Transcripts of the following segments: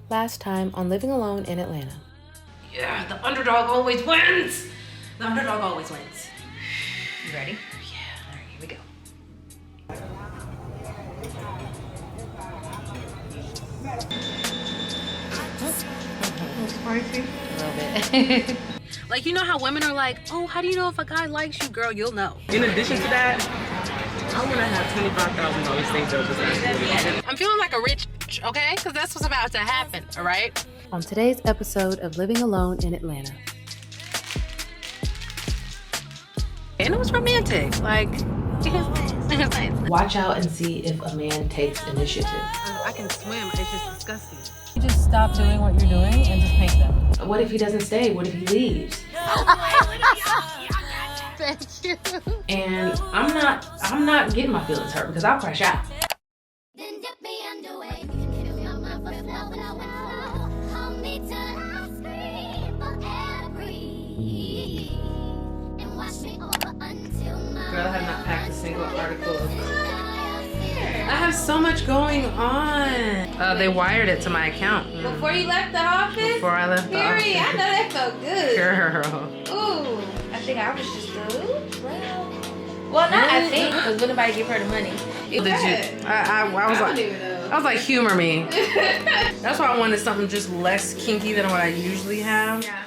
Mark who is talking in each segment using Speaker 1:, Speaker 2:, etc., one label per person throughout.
Speaker 1: Last time on Living Alone in Atlanta.
Speaker 2: Yeah, the underdog always wins! The underdog always wins. You ready? Yeah, all right, here we go. Spicy? A little bit. Like, you know how women are like, oh, how do you know if a guy likes you? Girl, you'll know.
Speaker 3: In addition to that, I want to have $25,000 saved up besides.
Speaker 2: I'm feeling like a rich, okay? Because that's what's about to happen, all right?
Speaker 1: On today's episode of Living Alone in Atlanta.
Speaker 2: And it was romantic. Like, it was nice.
Speaker 1: Watch out and see if a man takes initiative.
Speaker 2: I can swim. It's just disgusting.
Speaker 1: You just stop doing what you're doing and just make them. What if he doesn't stay? What if he leaves?
Speaker 2: Thank you.
Speaker 1: And I'm not getting my feelings hurt because I'll crash out. Girl, I have not packed a single article. I have so much going on.
Speaker 2: They wired it to my account.
Speaker 4: Before you left the office?
Speaker 2: Before I left the office.
Speaker 4: Period. I know that felt good.
Speaker 2: Girl.
Speaker 4: Ooh. I think I was just well, not I think, because would nobody give her the money?
Speaker 2: Did you? I was like, humor me. That's why I wanted something just less kinky than what I usually have.
Speaker 4: Yeah.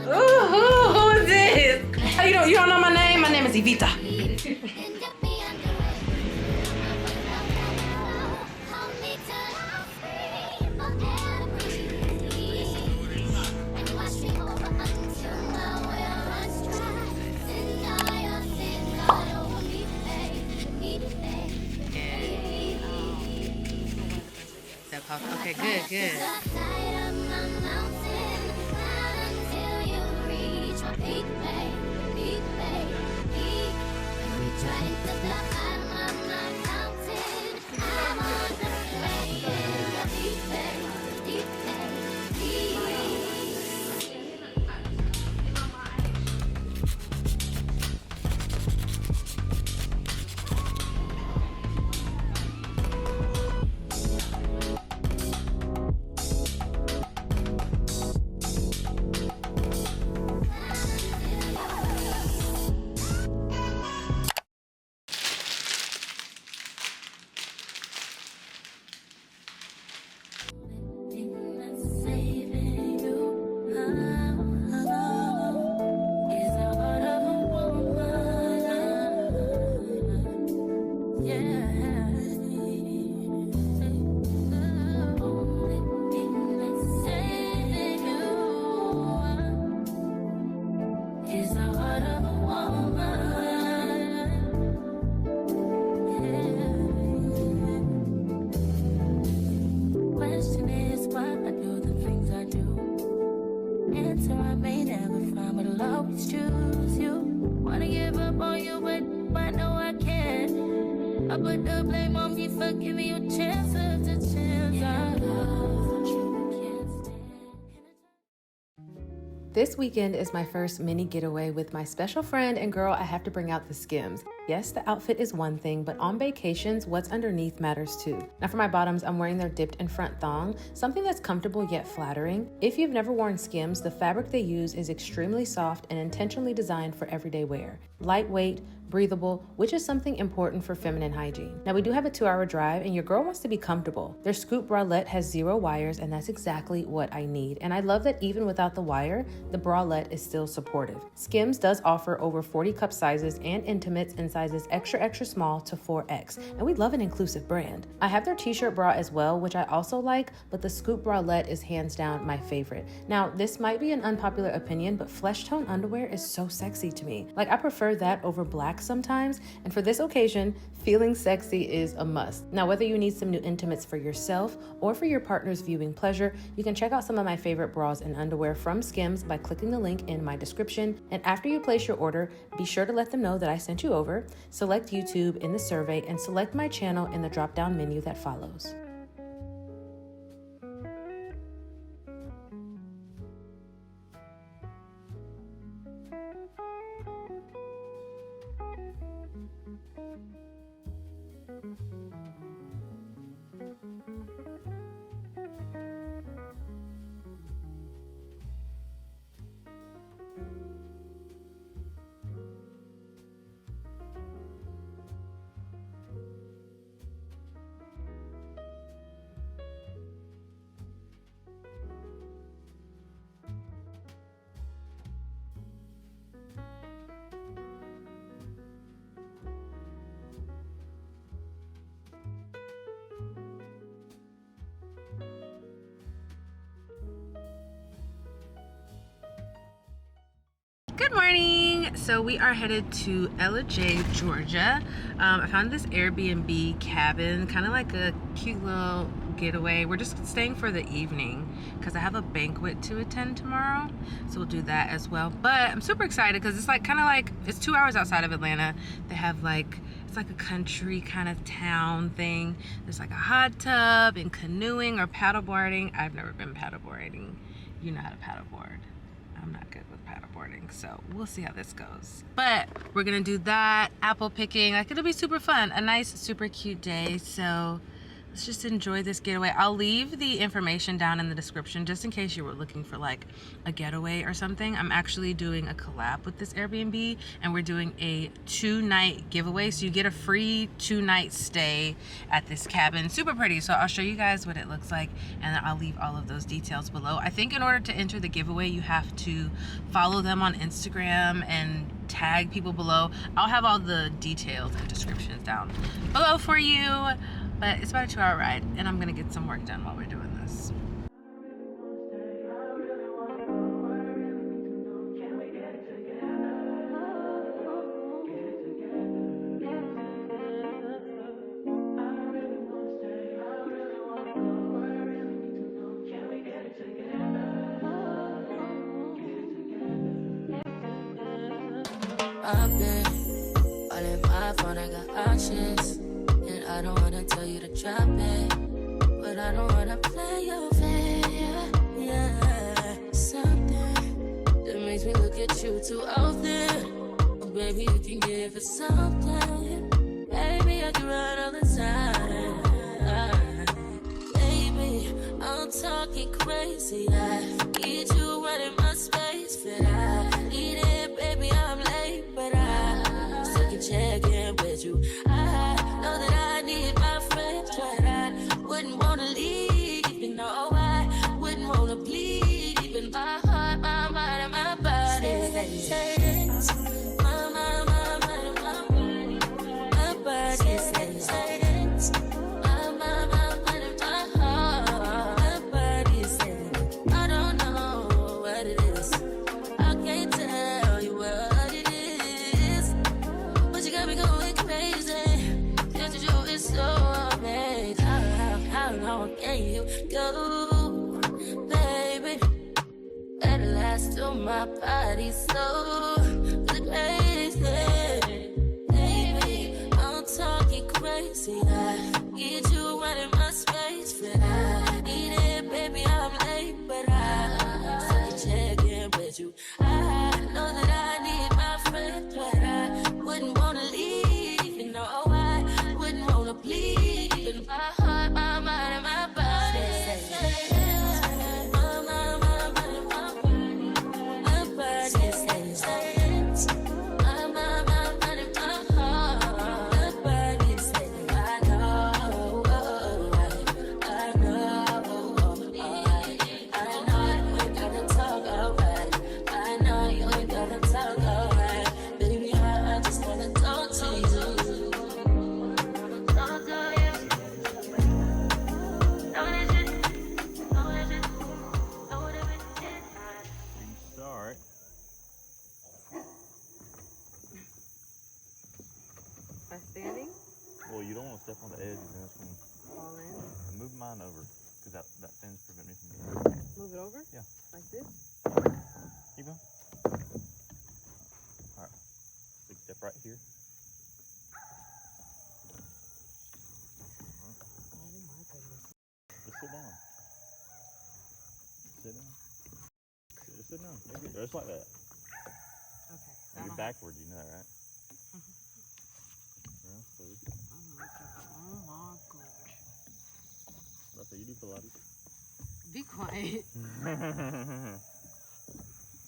Speaker 2: Ooh, who is this? Oh, you don't know my name? My name is Evita. Okay, good.
Speaker 1: This weekend is my first mini getaway with my special friend, and girl, I have to bring out the Skims. Yes, the outfit is one thing, but on vacations, what's underneath matters too. Now for my bottoms, I'm wearing their dipped in front thong, something that's comfortable yet flattering. If you've never worn Skims, the fabric they use is extremely soft and intentionally designed for everyday wear. Lightweight, breathable, which is something important for feminine hygiene. Now we do have a 2-hour drive and your girl wants to be comfortable. Their scoop bralette has 0 wires and that's exactly what I need. And I love that even without the wire, the bralette is still supportive. Skims does offer over 40 cup sizes and intimates in sizes extra small to 4X. And we love an inclusive brand. I have their t-shirt bra as well, which I also like, but the scoop bralette is hands down my favorite. Now this might be an unpopular opinion, but flesh tone underwear is so sexy to me. Like I prefer that over black sometimes, and for this occasion, feeling sexy is a must. Now, whether you need some new intimates for yourself or for your partner's viewing pleasure, you can check out some of my favorite bras and underwear from Skims by clicking the link in my description. And after you place your order, be sure to let them know that I sent you over, select YouTube in the survey, and select my channel in the drop-down menu that follows.
Speaker 2: morning. So we are headed to LJ, Georgia. I found this Airbnb cabin, kind of like a cute little getaway. We're just staying for the evening because I have a banquet to attend tomorrow, so we'll do that as well. But I'm super excited because it's like kind of like, it's 2 hours outside of Atlanta. They have like, it's like a country kind of town thing. There's like a hot tub and canoeing or paddleboarding. I've never been paddleboarding. You know how to paddleboard. I'm not good with paddleboarding, so we'll see how this goes. But we're gonna do that, apple picking. Like, it'll be super fun. A nice, super cute day. So let's just enjoy this getaway. I'll leave the information down in the description just in case you were looking for like a getaway or something. I'm actually doing a collab with this Airbnb and we're doing a 2-night giveaway. So you get a free 2-night stay at this cabin. Super pretty. So I'll show you guys what it looks like and I'll leave all of those details below. I think in order to enter the giveaway, you have to follow them on Instagram and tag people below. I'll have all the details and descriptions down below for you. But it's about a 2-hour ride and I'm gonna get some work done while we're doing this.
Speaker 5: I've been all in my phone, I got options. And I don't wanna tell you to drop it, but I don't wanna play your fair. Yeah, something that makes me look at you too often. Oh, baby, you can give it something. Baby, I can run all the time. Baby, I'm talking crazy. I need you running my space, but I need it, baby. I'm late, but I still can check in with you. I know that I need my friends, but I wouldn't wanna leave. You know, I wouldn't wanna bleed. Even my heart, my mind, and my body. My mind, my mind, my body. My body says my mind, my mind, and my heart. My body says I don't know what it is. I can't tell you what it is, but you got me going crazy. Just you is so amazing. How long can you go, baby? Better last till my body's so crazy. Baby, I'm talking crazy. I need you running my space, but I need it, baby. I'm late, but I still can check in with you. I know that I need my friends, but I wouldn't wanna leave. You know, I wouldn't wanna bleed. In my heart, my mind, and my body. My mind, my mind, and my body. My body says my mind, my mind, and my heart. My body says I know, I know, you ain't gotta talk alright. I know you ain't gotta talk alright. Baby, I just wanna talk to you. Talk to you.
Speaker 6: Start.
Speaker 2: By standing,
Speaker 6: Well, you don't want to step on the edge and then it's going
Speaker 2: fall in,
Speaker 6: to move mine over because that fence prevent me from getting.
Speaker 2: move it over.
Speaker 6: Yeah.
Speaker 2: Like this.
Speaker 6: Keep going. All right. Big step right here.
Speaker 2: Oh my goodness.
Speaker 6: Just sit down. Sit down. Just sit down. You're good. Just like that.
Speaker 2: Okay.
Speaker 6: You're backward. You know that, right? Yeah, so
Speaker 2: Oh my gosh.
Speaker 6: that's how you do Pilates.
Speaker 2: Be quiet.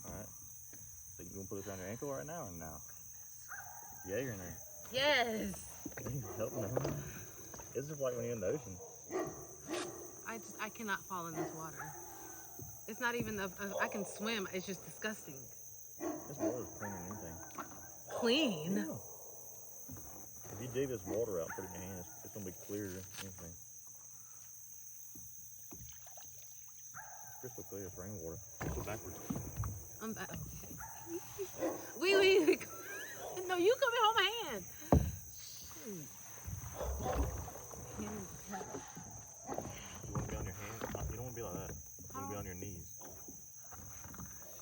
Speaker 6: Alright. So you gonna put this around your ankle right now or now? Yeah, you're in there.
Speaker 2: Yes.
Speaker 6: Help no. This is like when you're in the ocean.
Speaker 2: I cannot fall in this water. It's not even I can swim. It's just disgusting.
Speaker 6: This water's cleaner than anything.
Speaker 2: Clean.
Speaker 6: Yeah. If you dig this water out, put it in your hand, it's gonna be clearer than anything. It's crystal clear. It's rainwater. Go backwards.
Speaker 2: I'm back. Okay. Wait. No, you come and hold my hand.
Speaker 6: You want to be on your hands? You don't want to be like that. You want to be on your knees.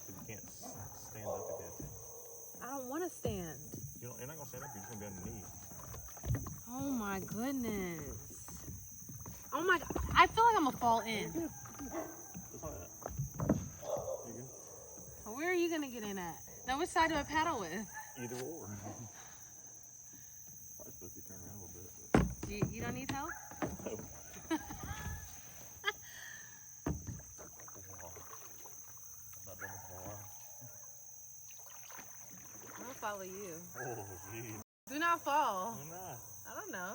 Speaker 6: Because you can't stand up if you have to.
Speaker 2: I don't want to stand.
Speaker 6: You're not going to stand up, you're just going to be on your knees.
Speaker 2: Oh my goodness. Oh my god. I feel like I'm gonna fall in.
Speaker 6: Just like that. You're good.
Speaker 2: Where are you gonna get in at? Now which side do I paddle with?
Speaker 6: Either or. Probably supposed to be turned around a little bit.
Speaker 2: You don't need help?
Speaker 6: But... Not done this for a while.
Speaker 2: I'm gonna follow you.
Speaker 6: Oh, geez.
Speaker 2: Do not fall.
Speaker 6: Why not?
Speaker 2: I don't know.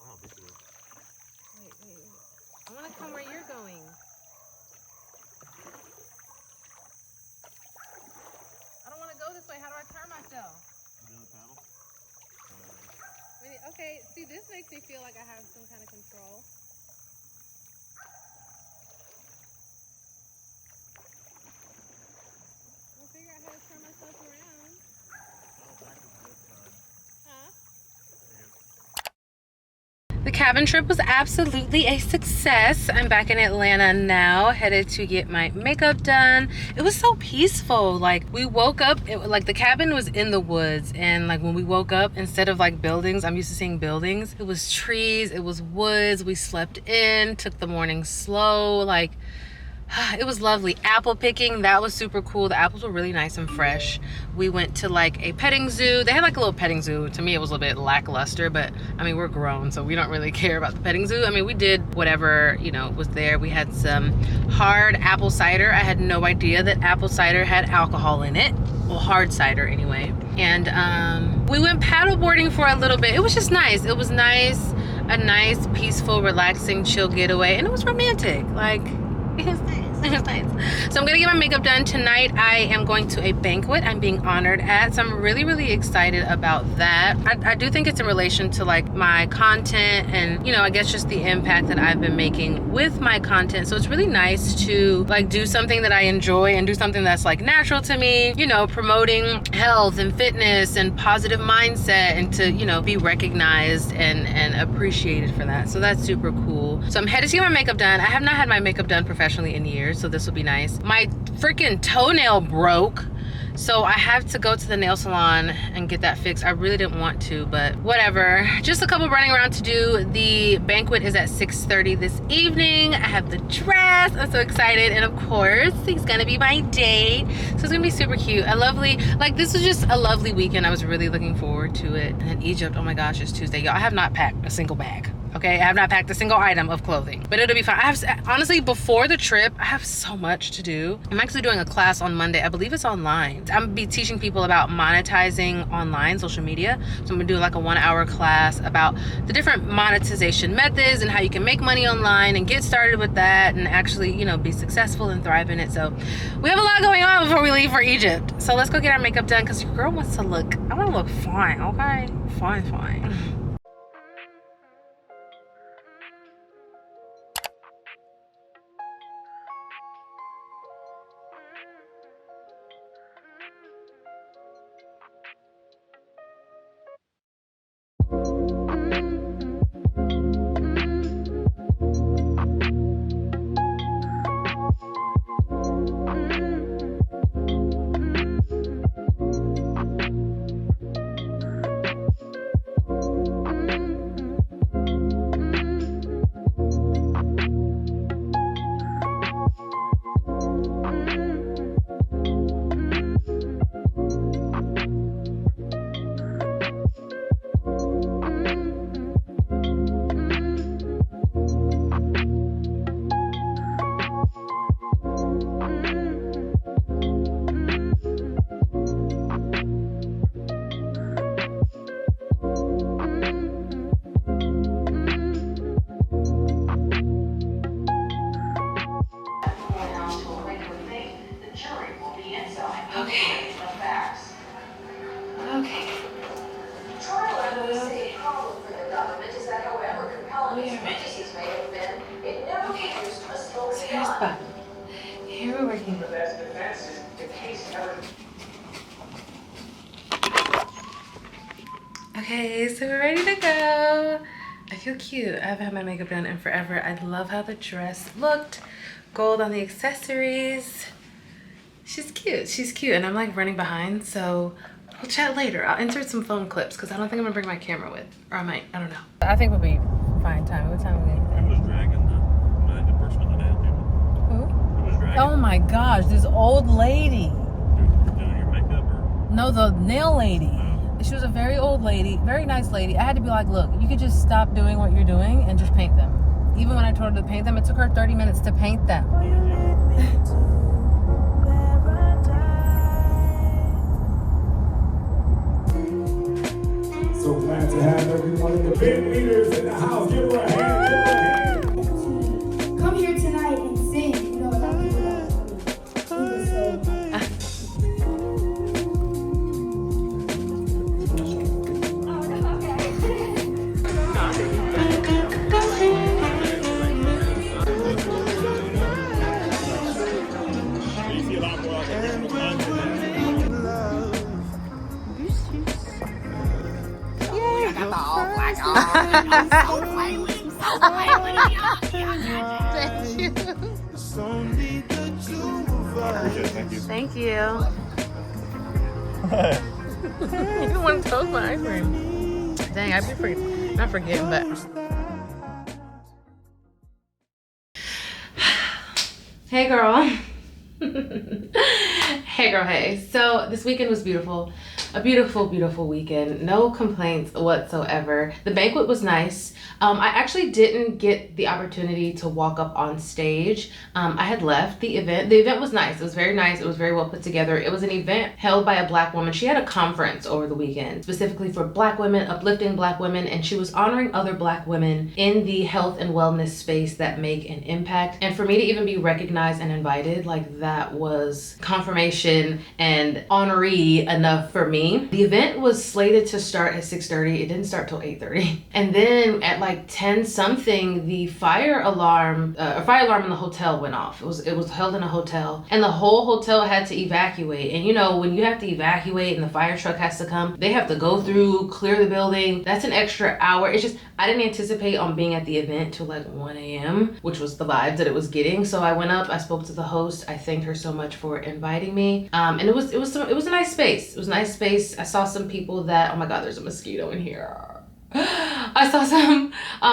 Speaker 6: Wow, this is...
Speaker 2: Wait. I wanna come where you're going. I don't wanna go this way. How do I turn myself?
Speaker 6: You know the paddle?
Speaker 2: Wait, okay, see, this makes me feel like I have some kind of control. I'll figure out how to turn myself around.
Speaker 6: Paddle back to this side.
Speaker 2: Huh?
Speaker 6: There you go.
Speaker 2: The cabin trip was absolutely a success. I'm back in Atlanta now, headed to get my makeup done. It was so peaceful. Like, we woke up, like the cabin was in the woods, and like when we woke up, instead of like buildings, I'm used to seeing buildings, it was trees, it was woods. We slept in, took the morning slow. Like, it was lovely. Apple picking, that was super cool. The apples were really nice and fresh. We went to like a petting zoo. They had like a little petting zoo. To me, it was a little bit lackluster, but I mean, we're grown, so we don't really care about the petting zoo. I mean, we did whatever, you know, was there. We had some hard apple cider. I had no idea that apple cider had alcohol in it. Well, hard cider anyway. And we went paddleboarding for a little bit. It was just nice. It was nice. A nice, peaceful, relaxing, chill getaway. And it was romantic. Like, it was nice. It was nice. So I'm gonna get my makeup done tonight. I am going to a banquet I'm being honored at, so I'm really excited about that. I do think it's in relation to like my content and, you know, I guess just the impact that I've been making with my content. So it's really nice to like do something that I enjoy and do something that's like natural to me, you know, promoting health and fitness and positive mindset, and to, you know, be recognized and appreciated for that. So that's super cool. So I'm headed to get my makeup done. I have not had my makeup done professionally in years, so this will be nice. My freaking toenail broke, so I have to go to the nail salon and get that fixed. I really didn't want to, but whatever. Just a couple running around to do. The banquet is at 6:30 this evening. I have the dress. I'm so excited. And of course, he's gonna be my date. So it's gonna be super cute. Like, this was just a lovely weekend. I was really looking forward to it. And then Egypt, oh my gosh, it's Tuesday. Y'all, I have not packed a single bag. Okay, I have not packed a single item of clothing, but it'll be fine. Honestly, before the trip, I have so much to do. I'm actually doing a class on Monday. I believe it's online. I'm gonna be teaching people about monetizing online, social media. So I'm gonna do like a 1-hour class about the different monetization methods and how you can make money online and get started with that and actually, you know, be successful and thrive in it. So we have a lot going on before we leave for Egypt. So let's go get our makeup done, because your girl wants to look, I wanna look fine, okay? Fine. Here's the button. Here we're working. Okay, so we're ready to go. I feel cute. I haven't had my makeup done in forever. I love how the dress looked. Gold on the accessories. She's cute. She's cute. And I'm like running behind, so we'll chat later. I'll insert some phone clips because I don't think I'm gonna bring my camera with. Or I might. I don't know. I think we'll be fine time. What time are we?
Speaker 6: Who was dragging the person in the nail?
Speaker 2: Who?
Speaker 6: Who was dragging?
Speaker 2: Oh my gosh, this old lady.
Speaker 6: Doing your makeup or?
Speaker 2: No, the nail lady.
Speaker 6: Oh.
Speaker 2: She was a very old lady, very nice lady. I had to be like, look, you could just stop doing what you're doing and just paint them. Even when I told her to paint them, it took her 30 minutes to paint them.
Speaker 7: So glad to have everyone in the band leaders in the house. Give her a hand. Give her a hand.
Speaker 8: Come here tonight and sing. You know, a lot of people don't do this, so.
Speaker 6: You see a lot more out there.
Speaker 2: Thank you. You don't want to toast my ice cream. Dang, I'd be not forgetting, but. Hey, girl. Hey, girl, hey. So this weekend was beautiful. A beautiful, beautiful weekend. No complaints whatsoever. The banquet was nice. I actually didn't get the opportunity to walk up on stage. I had left the event. The event was nice. It was very nice. It was very well put together. It was an event held by a Black woman. She had a conference over the weekend specifically for Black women, uplifting Black women, and she was honoring other Black women in the health and wellness space that make an impact. And for me to even be recognized and invited, like, that was confirmation and honoree enough for me. The event was slated to start at 6:30. It didn't start till 8:30. And then at like 10 something, the fire alarm in the hotel went off. It was held in a hotel, and the whole hotel had to evacuate. And you know, when you have to evacuate and the fire truck has to come, they have to go through, clear the building. That's an extra hour. It's just, I didn't anticipate on being at the event till like 1 a.m., which was the vibe that it was getting. So I went up, I spoke to the host. I thanked her so much for inviting me. And it was a nice space. It was a nice space. I saw some people that, oh my God, there's a mosquito in here. I saw some,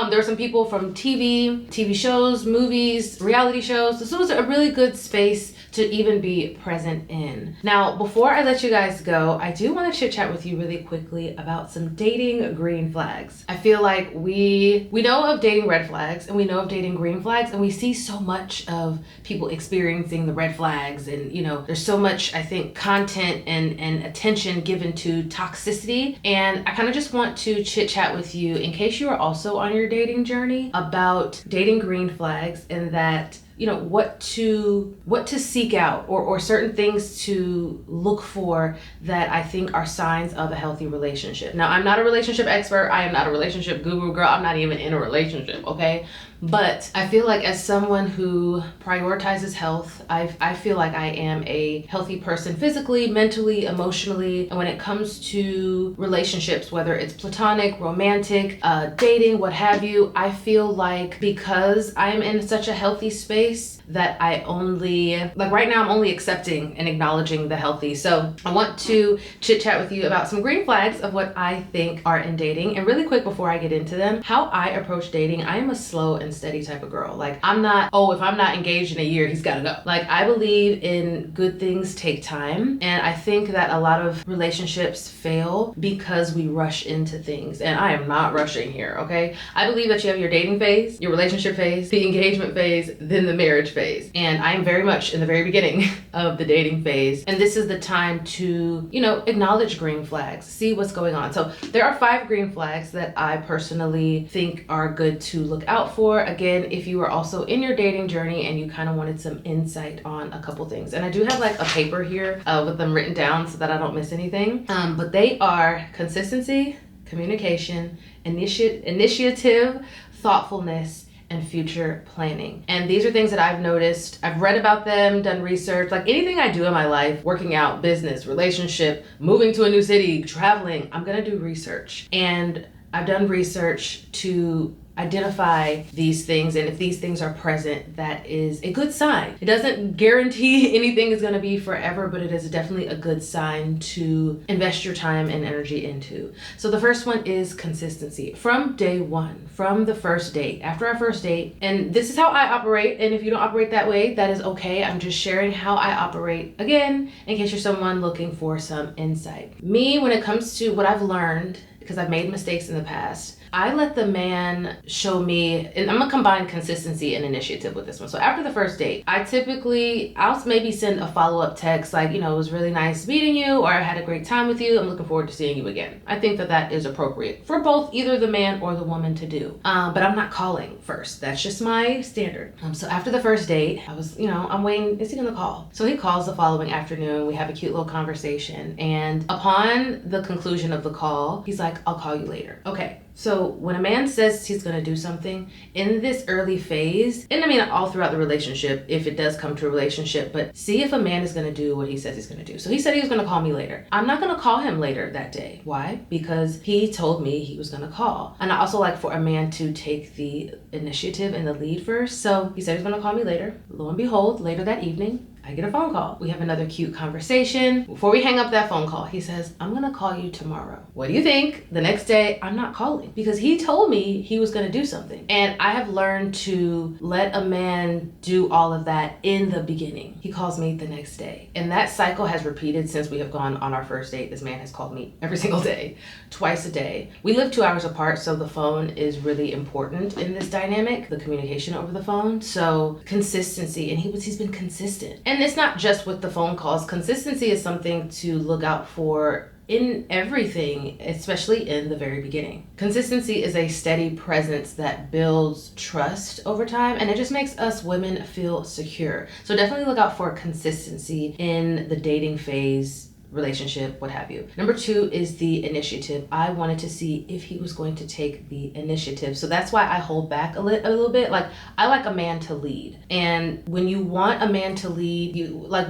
Speaker 2: there were some people from TV shows, movies, reality shows. So it was a really good space to even be present in. Now, before I let you guys go, I do want to chit chat with you really quickly about some dating green flags. I feel like we know of dating red flags and we know of dating green flags, and we see so much of people experiencing the red flags, and you know, there's so much, I think, content and attention given to toxicity. And I kind of just want to chit chat with you, in case you are also on your dating journey, about dating green flags, and that, you know, what to seek out, or certain things to look for that I think are signs of a healthy relationship. Now, I'm not a relationship expert. I am not a relationship guru, girl. I'm not even in a relationship, okay? But I feel like as someone who prioritizes health, I feel like I am a healthy person physically, mentally, emotionally. And when it comes to relationships, whether it's platonic, romantic, dating, what have you, I feel like because I'm in such a healthy space that I only, like right now, I'm only accepting and acknowledging the healthy. So I want to chit chat with you about some green flags of what I think are in dating. And really quick before I get into them, how I approach dating, I am a slow and steady type of girl. Like, I'm not, oh, if I'm not engaged in a year, he's gotta go. Like, I believe in good things take time. And I think that a lot of relationships fail because we rush into things. And I am not rushing here, okay? I believe that you have your dating phase, your relationship phase, the engagement phase, then the marriage phase. And I'm very much in the very beginning of the dating phase. And this is the time to, you know, acknowledge green flags, see what's going on. So there are 5 green flags that I personally think are good to look out for. Again, if you are also in your dating journey and you kind of wanted some insight on a couple things. And I do have like a paper here with them written down so that I don't miss anything. But they are consistency, communication, initiative, thoughtfulness,
Speaker 1: and future planning. And these are things that I've noticed. I've read about them, done research, like anything I do in my life, working out, business, relationship, moving to a new city, traveling, I'm gonna do research. And I've done research to identify these things, and if these things are present, that is a good sign. It doesn't guarantee anything is going to be forever, but it is definitely a good sign to invest your time and energy into. So the first one is consistency. From day one, from the first date, after our first date, and this is how I operate, and if you don't operate that way, that is okay. I'm just sharing how I operate, again, in case you're someone looking for some insight. Me, when it comes to what I've learned, because I've made mistakes in the past, I let the man show me, and I'm gonna combine consistency and initiative with this one. So after the first date, I'll maybe send a follow-up text like, it was really nice meeting you, or I had a great time with you. I'm looking forward to seeing you again. I think that is appropriate for both either the man or the woman to do. But I'm not calling first. That's just my standard. So after the first date, I was, I'm waiting, is he gonna call? So he calls the following afternoon. We have a cute little conversation. And upon the conclusion of the call, he's like, I'll call you later. Okay. So when a man says he's going to do something in this early phase, and I mean all throughout the relationship, if it does come to a relationship, but see if a man is going to do what he says he's going to do. So he said he was going to call me later. I'm not going to call him later that day. Why? Because he told me he was going to call. And I also like for a man to take the initiative and the lead first. So he said he was going to call me later. Lo and behold, later that evening, I get a phone call. We have another cute conversation. Before we hang up that phone call, he says, I'm gonna call you tomorrow. What do you think? The next day, I'm not calling because he told me he was gonna do something. And I have learned to let a man do all of that in the beginning. He calls me the next day. And that cycle has repeated since we have gone on our first date. This man has called me every single day, twice a day. We live 2 hours apart, so the phone is really important in this dynamic, the communication over the phone. So consistency, and he's been consistent. And it's not just with the phone calls. Consistency is something to look out for in everything, especially in the very beginning. Consistency is a steady presence that builds trust over time, and it just makes us women feel secure. So definitely look out for consistency in the dating phase, relationship, what have you. Number 2 is the initiative. I wanted to see if he was going to take the initiative. So that's why I hold back a little bit. Like, I like a man to lead. And when you want a man to lead,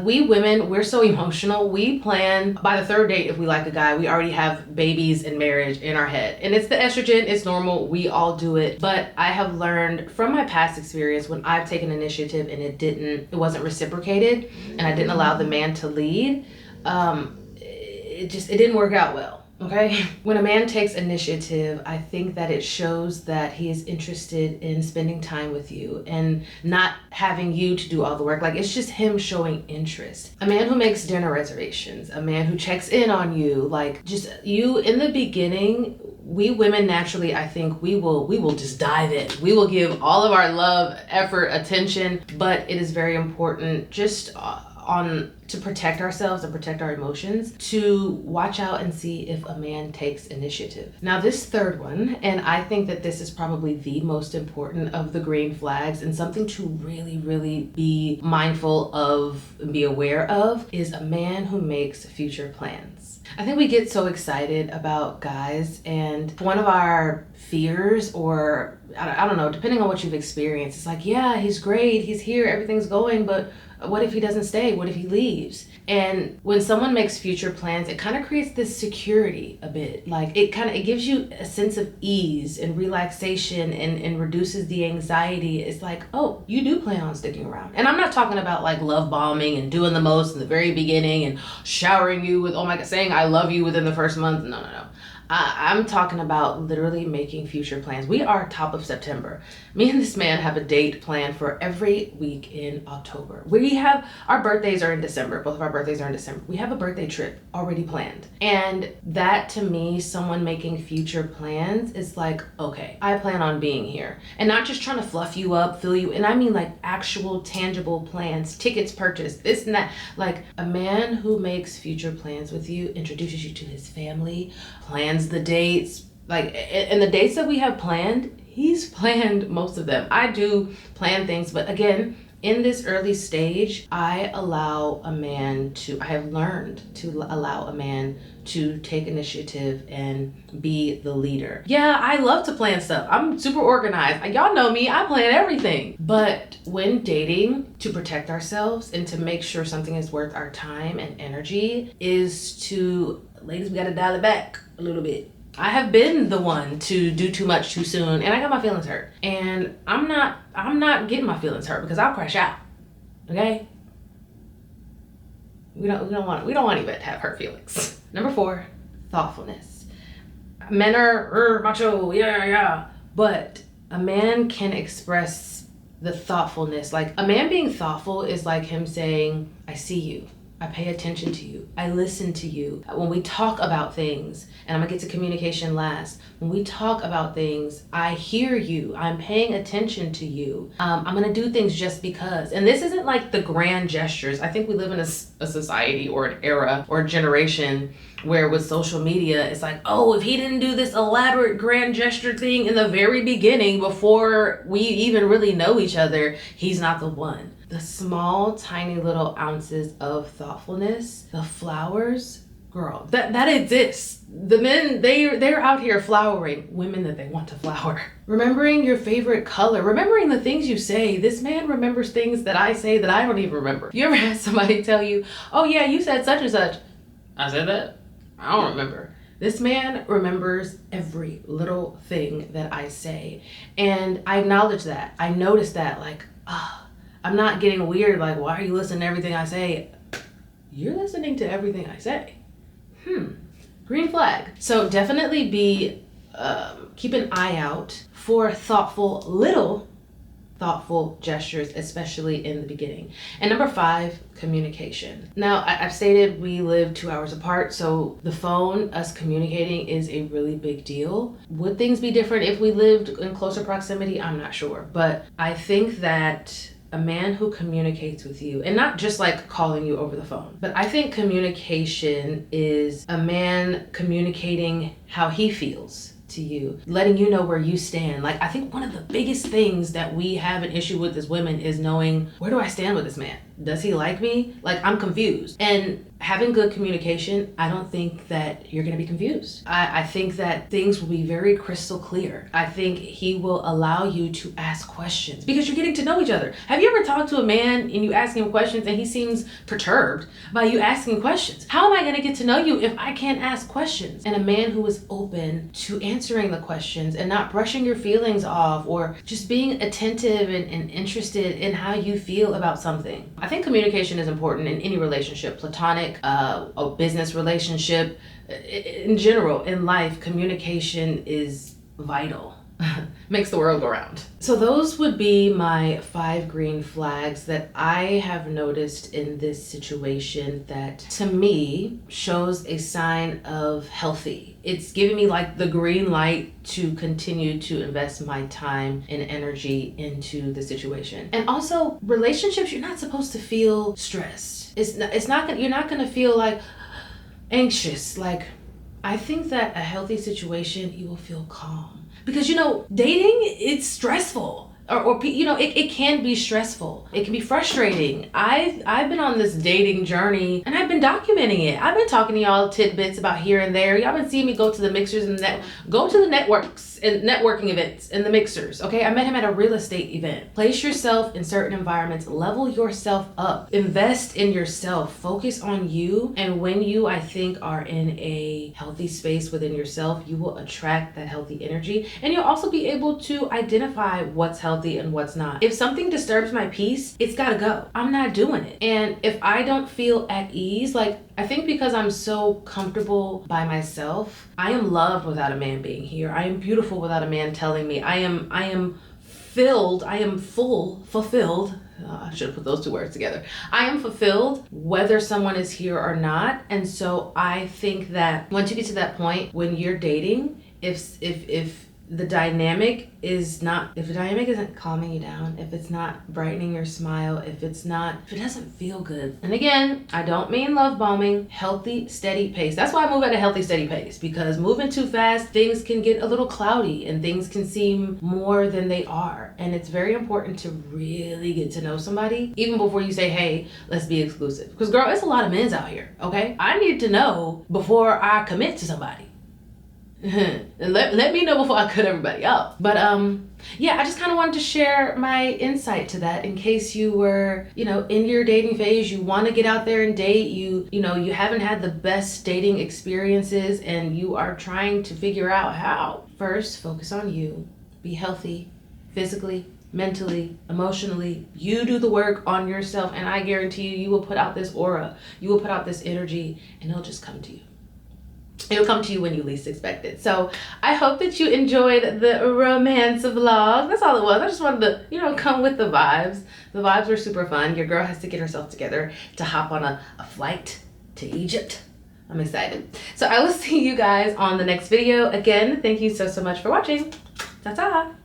Speaker 1: we women, we're so emotional. We plan by the 3rd date, if we like a guy, we already have babies and marriage in our head. And it's the estrogen, it's normal, we all do it. But I have learned from my past experience when I've taken initiative and it wasn't reciprocated, and I didn't allow the man to lead, it didn't work out well. Okay? When a man takes initiative, I think that it shows that he is interested in spending time with you and not having you to do all the work. Like, it's just him showing interest. A man who makes dinner reservations, a man who checks in on you, like just you in the beginning. We women naturally, I think we will just dive in. We will give all of our love, effort, attention, but it is very important just to protect ourselves and protect our emotions, to watch out and see if a man takes initiative. Now this 3rd one, and I think that this is probably the most important of the green flags and something to really, really be mindful of and be aware of, is a man who makes future plans. I think we get so excited about guys, and one of our fears, or I don't know, depending on what you've experienced, it's like, yeah, he's great, he's here, everything's going, but what if he doesn't stay? What if he leaves? And when someone makes future plans, it kind of creates this security a bit. Like, it gives you a sense of ease and relaxation and reduces the anxiety. It's like, oh, you do plan on sticking around. And I'm not talking about like love bombing and doing the most in the very beginning and showering you with, oh my God, saying I love you within the first month. No. I'm talking about literally making future plans. We are top of September. Me and this man have a date planned for every week in October. Our birthdays are in December. Both of our birthdays are in December. We have a birthday trip already planned. And that, to me, someone making future plans is like, okay, I plan on being here. And not just trying to fluff you up, fill you, and I mean like actual tangible plans, tickets purchased, this and that. Like, a man who makes future plans with you, introduces you to his family, plans the dates, and the dates that we have planned, he's planned most of them. I do plan things, but again, In this early stage, I have learned to allow a man to take initiative and be the leader. Yeah, I love to plan stuff. I'm super organized. Y'all know me, I plan everything. But when dating, to protect ourselves and to make sure something is worth our time and energy is to, ladies, we gotta dial it back a little bit. I have been the one to do too much too soon, and I got my feelings hurt. And I'm not getting my feelings hurt because I'll crash out. Okay? We don't want Yvette to have hurt feelings. Number 4, thoughtfulness. Men are macho, yeah. But a man can express the thoughtfulness. Like, a man being thoughtful is like him saying, I see you. I pay attention to you. I listen to you. When we talk about things, and I'm gonna get to communication last, when we talk about things, I hear you. I'm paying attention to you. I'm gonna do things just because. And this isn't like the grand gestures. I think we live in a society or an era or a generation where with social media, it's like, oh, if he didn't do this elaborate grand gesture thing in the very beginning before we even really know each other, he's not the one. The small, tiny little ounces of thoughtfulness, the flowers, girl, that exists. The men, they're out here flowering women that they want to flower. Remembering your favorite color, remembering the things you say. This man remembers things that I say that I don't even remember. You ever had somebody tell you, oh yeah, you said such and such. I said that? I don't remember. This man remembers every little thing that I say. And I acknowledge that. I notice that, like, I'm not getting weird, like, why are you listening to everything I say? You're listening to everything I say. Green flag. So definitely keep an eye out for little thoughtful gestures, especially in the beginning. And number 5, communication. Now, I've stated we live 2 hours apart, so the phone, us communicating is a really big deal. Would things be different if we lived in closer proximity? I'm not sure, but I think that a man who communicates with you, and not just like calling you over the phone, but I think communication is a man communicating how he feels to you, letting you know where you stand. Like, I think one of the biggest things that we have an issue with as women is knowing, where do I stand with this man? Does he like me? Like, I'm confused. And having good communication, I don't think that you're gonna be confused. I think that things will be very crystal clear. I think he will allow you to ask questions because you're getting to know each other. Have you ever talked to a man and you ask him questions and he seems perturbed by you asking questions? How am I gonna get to know you if I can't ask questions? And a man who is open to answering the questions and not brushing your feelings off or just being attentive and interested in how you feel about something. I think communication is important in any relationship, platonic, a business relationship, in general, in life, communication is vital. Makes the world go round. So those would be my 5 green flags that I have noticed in this situation that to me shows a sign of healthy. It's giving me like the green light to continue to invest my time and energy into the situation. And also, relationships, you're not supposed to feel stressed. You're not gonna feel like anxious. Like, I think that a healthy situation, you will feel calm. Because, dating, it's stressful. It can be stressful. It can be frustrating. I've been on this dating journey and I've been documenting it. I've been talking to y'all tidbits about here and there. Y'all been seeing me go to the mixers and go to the networks and networking events and the mixers. Okay, I met him at a real estate event. Place yourself in certain environments. Level yourself up. Invest in yourself. Focus on you. And when you, I think, are in a healthy space within yourself, you will attract that healthy energy. And you'll also be able to identify what's healthy and what's not. If something disturbs my peace, it's gotta go. I'm not doing it. And if I don't feel at ease, like, I think because I'm so comfortable by myself, I am loved without a man being here. I am beautiful without a man telling me. I am fulfilled. I should have put those 2 words together. I am fulfilled whether someone is here or not. And so I think that once you get to that point when you're dating, if the dynamic is not, if the dynamic isn't calming you down, if it's not brightening your smile, if it doesn't feel good. And again, I don't mean love bombing, healthy, steady pace. That's why I move at a healthy, steady pace, because moving too fast, things can get a little cloudy and things can seem more than they are. And it's very important to really get to know somebody, even before you say, hey, let's be exclusive. Because girl, it's a lot of men's out here, okay? I need to know before I commit to somebody. let me know before I cut everybody out. But yeah, I just kind of wanted to share my insight to that in case you were, in your dating phase, you want to get out there and date, you haven't had the best dating experiences and you are trying to figure out how. First, focus on you. Be healthy, physically, mentally, emotionally. You do the work on yourself, and I guarantee you will put out this aura, you will put out this energy, and it'll just come to you. It'll come to you when you least expect it. So I hope that you enjoyed the romance vlog. That's all it was. I just wanted to, come with the vibes. The vibes were super fun. Your girl has to get herself together to hop on a flight to Egypt. I'm excited. So I will see you guys on the next video. Again, thank you so much for watching. Ta-ta.